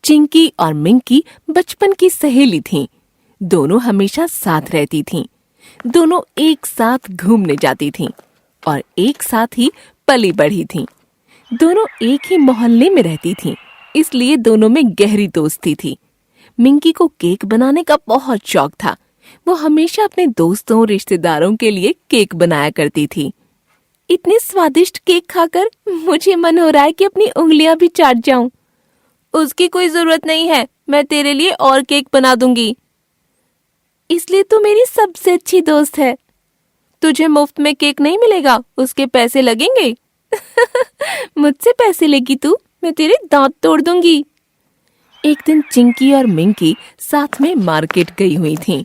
चिंकी और मिंकी बचपन की सहेली थीं। दोनों हमेशा साथ रहती थीं। दोनों एक साथ घूमने जाती थीं और एक साथ ही पली बढ़ी थीं। दोनों एक ही मोहल्ले में रहती थीं, इसलिए दोनों में गहरी दोस्ती थी। मिंकी को केक बनाने का बहुत शौक था। वो हमेशा अपने दोस्तों रिश्तेदारों के लिए केक बनाया करती थी। इतने स्वादिष्ट केक खाकर मुझे मन हो रहा है कि अपनी उंगलियां भी चाट जाऊं। उसकी कोई जरूरत नहीं है, मैं तेरे लिए और केक बना दूंगी। इसलिए तू मेरी सबसे अच्छी दोस्त है। तुझे मुफ्त में केक नहीं मिलेगा, उसके पैसे लगेंगे। मुझसे पैसे लेगी तू, मैं तेरे दांत तोड़ दूंगी। एक दिन चिंकी और मिंकी साथ में मार्केट गई हुई थीं।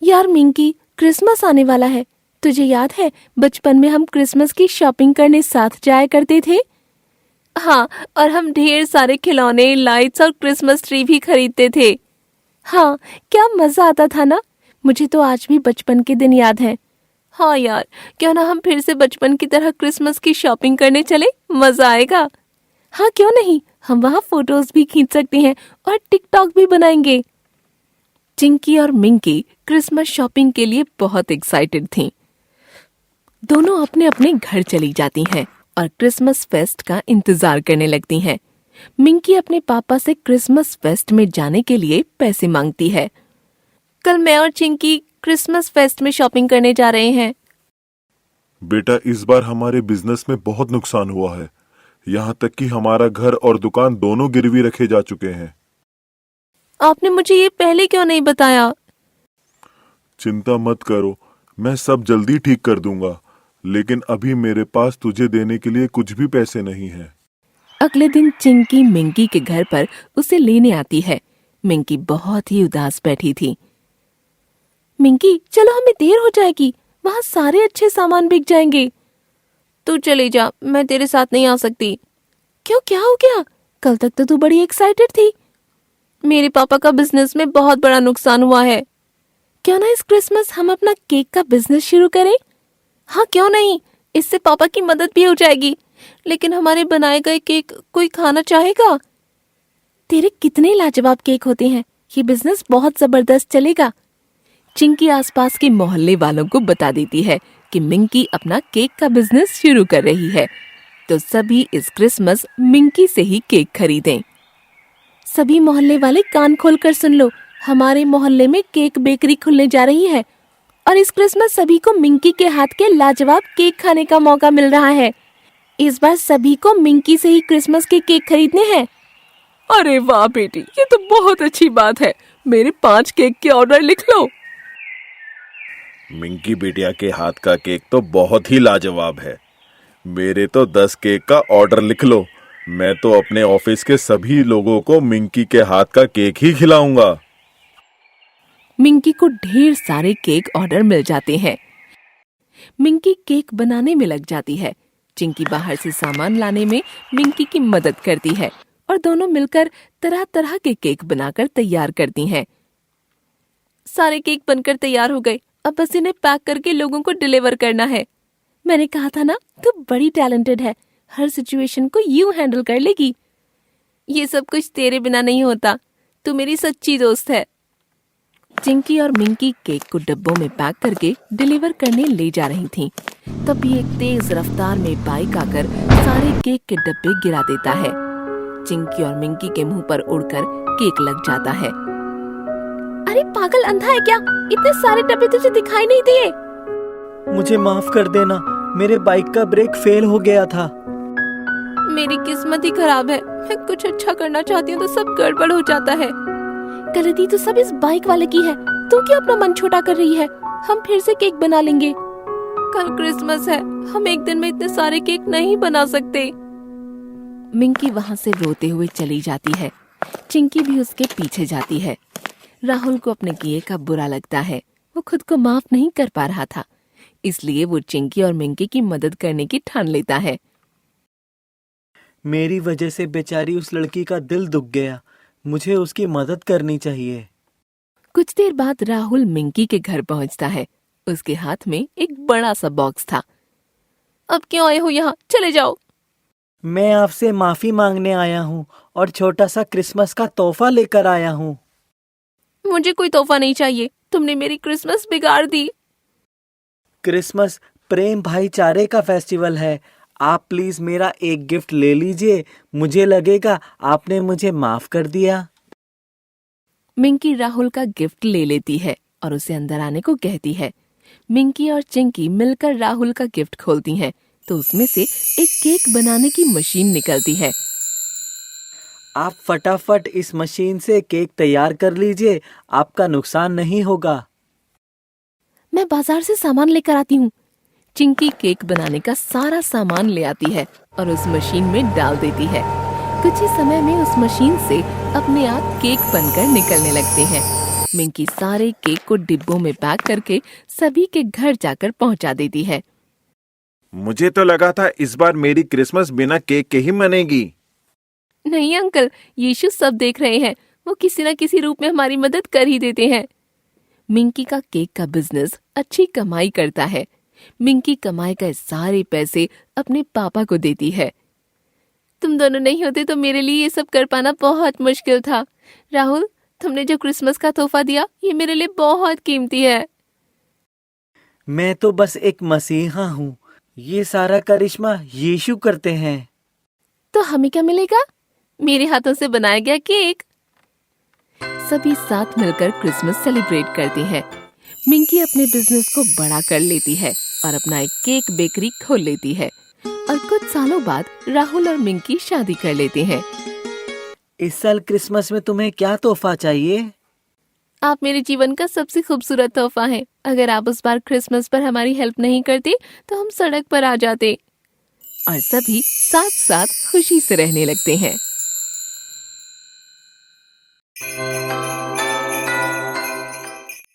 यार मिंकी, क्रिसमस आने वाला है। तुझे याद है बचपन में हम क्रिसमस की शॉपिंग करने साथ जाया करते थे? हाँ, और हम ढेर सारे खिलौने, लाइट्स और क्रिसमस ट्री भी खरीदते थे। हाँ, क्या मजा आता था ना। मुझे तो आज भी बचपन के दिन याद हैं। हाँ यार, क्यों ना हम फिर से बचपन की तरह क्रिसमस की शॉपिंग करने चले, मजा आएगा। हाँ क्यों नहीं, हम वहाँ फोटोज भी खींच सकते हैं और टिकटॉक भी बनाएंगे। चिंकी और मिंकी क्रिसमस शॉपिंग के लिए बहुत एक्साइटेड थीं। दोनों अपने अपने घर चली जाती हैं और क्रिसमस फेस्ट का इंतजार करने लगती हैं। मिंकी अपने पापा से क्रिसमस फेस्ट में जाने के लिए पैसे मांगती है। कल मैं और चिंकी क्रिसमस फेस्ट में शॉपिंग करने जा रहे हैं। बेटा, इस बार हमारे बिजनेस में बहुत नुकसान हुआ है। यहाँ तक कि हमारा घर और दुकान दोनों गिरवी रखे जा चुके हैं। आपने मुझे ये पहले क्यों नहीं बताया? चिंता मत करो, मैं सब जल्दी ठीक कर दूंगा, लेकिन अभी मेरे पास तुझे देने के लिए कुछ भी पैसे नहीं हैं। अगले दिन चिंकी मिंकी के घर पर उसे लेने आती है। मिंकी बहुत ही उदास बैठी थी। मिंकी, चलो, हमें देर हो जाएगी, वहाँ सारे अच्छे सामान बिक जाएंगे। तू चली जा, मैं तेरे साथ नहीं आ सकती। क्यों, क्या हो गया? कल तक तो तू बड़ी एक्साइटेड थी। मेरे पापा का बिजनेस में बहुत बड़ा नुकसान हुआ है। क्यों ना इस क्रिसमस हम अपना केक का बिजनेस शुरू करें? हाँ क्यों नहीं, इससे पापा की मदद भी हो जाएगी। लेकिन हमारे बनाए गए केक कोई खाना चाहेगा? तेरे कितने लाजवाब केक होते हैं, ये बिजनेस बहुत जबरदस्त चलेगा। चिंकी आसपास के मोहल्ले वालों को बता देती है कि मिंकी अपना केक का बिजनेस शुरू कर रही है, तो सभी इस क्रिसमस मिंकी से ही केक खरीदें। सभी मोहल्ले वाले कान खोलकर सुन लो, हमारे मोहल्ले में केक बेकरी खुलने जा रही है और इस क्रिसमस सभी को मिंकी के हाथ के लाजवाब केक खाने का मौका मिल रहा है। इस बार सभी को मिंकी से ही क्रिसमस के केक खरीदने हैं। अरे वाह बेटी, ये तो बहुत अच्छी बात है। मेरे 5 केक के ऑर्डर लिख लो। मिंकी बिटिया के हाथ का केक तो बहुत ही लाजवाब है। मेरे तो 10 केक का ऑर्डर लिख लो। मैं तो अपने ऑफिस के सभी लोगों को मिंकी के हाथ का केक ही खिलाऊंगा। मिंकी को ढेर सारे केक ऑर्डर मिल जाते हैं। मिंकी केक बनाने में लग जाती है। चिंकी बाहर से सामान लाने में मिंकी की मदद करती है और दोनों मिलकर तरह तरह के केक बनाकर तैयार करती हैं। सारे केक बनकर तैयार हो गए, अब बस इन्हें पैक करके लोगों को डिलीवर करना है। मैंने कहा था ना, तू बड़ी टैलेंटेड है, हर सिचुएशन को यूं हैंडल कर लेगी। ये सब कुछ तेरे बिना नहीं होता, तू मेरी सच्ची दोस्त है। चिंकी और मिंकी केक को डब्बों में पैक करके डिलीवर करने ले जा रही थीं। तभी एक तेज रफ्तार में बाइक आकर सारे केक के डब्बे गिरा देता है। चिंकी और मिंकी के मुंह पर उड़कर केक लग जाता है। अरे पागल, अंधा है क्या? इतने सारे डब्बे तुझे दिखाई नहीं दिए? मुझे माफ कर देना, मेरे बाइक का ब्रेक फेल हो गया था। मेरी किस्मत ही खराब है, मैं कुछ अच्छा करना चाहती हूँ तो सब गड़बड़ हो जाता है। गलती तो सब इस बाइक वाले की है, तू क्यों अपना मन छोटा कर रही है? हम फिर से केक बना लेंगे। कल क्रिसमस है, हम एक दिन में इतने सारे केक नहीं बना सकते। मिंकी वहाँ से रोते हुए चली जाती है। चिंकी भी उसके पीछे जाती है। राहुल को अपने किए का बुरा लगता है। वो खुद को माफ नहीं कर पा रहा था, इसलिए वो चिंकी और मिंकी की मदद करने की ठान लेता है। मेरी वजह से बेचारी उस लड़की का दिल दुख गया, मुझे उसकी मदद करनी चाहिए। कुछ देर बाद राहुल मिंकी के घर पहुंचता है। उसके हाथ में एक बड़ा सा बॉक्स था। अब क्यों आए हो यहाँ? चले जाओ। मैं आपसे माफी मांगने आया हूँ और छोटा सा क्रिसमस का तोहफा लेकर आया हूँ। मुझे कोई तोहफा नहीं चाहिए, तुमने मेरी क्रिसमस बिगाड़ दी। क्रिसमस प्रेम भाईचारे का फेस्टिवल है। आप प्लीज मेरा एक गिफ्ट ले लीजिए, मुझे लगेगा आपने मुझे माफ कर दिया। मिंकी राहुल का गिफ्ट ले लेती है और उसे अंदर आने को कहती है। मिंकी और चिंकी मिलकर राहुल का गिफ्ट खोलती हैं, तो उसमें से एक केक बनाने की मशीन निकलती है। आप फटाफट इस मशीन से केक तैयार कर लीजिए, आपका नुकसान नहीं होगा। मैं बाजार से सामान लेकर आती हूँ। चिंकी केक बनाने का सारा सामान ले आती है और उस मशीन में डाल देती है। कुछ ही समय में उस मशीन से अपने आप केक बनकर निकलने लगते हैं। मिंकी सारे केक को डिब्बों में पैक करके सभी के घर जाकर पहुंचा देती है। मुझे तो लगा था इस बार मेरी क्रिसमस बिना केक के ही मनेगी। नहीं अंकल, यीशु सब देख रहे हैं, वो किसी न किसी रूप में हमारी मदद कर ही देते हैं। मिंकी का केक का बिजनेस अच्छी कमाई करता है। मिंकी कमाई का सारे पैसे अपने पापा को देती है। तुम दोनों नहीं होते तो मेरे लिए ये सब कर पाना बहुत मुश्किल था। राहुल, तुमने जो क्रिसमस का तोहफा दिया ये मेरे लिए बहुत कीमती है। मैं तो बस एक मसीहा हूँ, ये सारा करिश्मा यीशु करते हैं। तो हमें क्या मिलेगा? मेरे हाथों से बनाया गया केक। सभी साथ मिलकर क्रिसमस सेलिब्रेट करते हैं। मिंकी अपने बिजनेस को बड़ा कर लेती है और अपना एक केक बेकरी खोल लेती है और कुछ सालों बाद राहुल और मिंकी शादी कर लेते हैं। इस साल क्रिसमस में तुम्हें क्या तोहफा चाहिए? आप मेरे जीवन का सबसे खूबसूरत तोहफा हैं। अगर आप उस बार क्रिसमस पर हमारी हेल्प नहीं करते तो हम सड़क पर आ जाते। और सभी साथ साथ खुशी से रहने लगते हैं।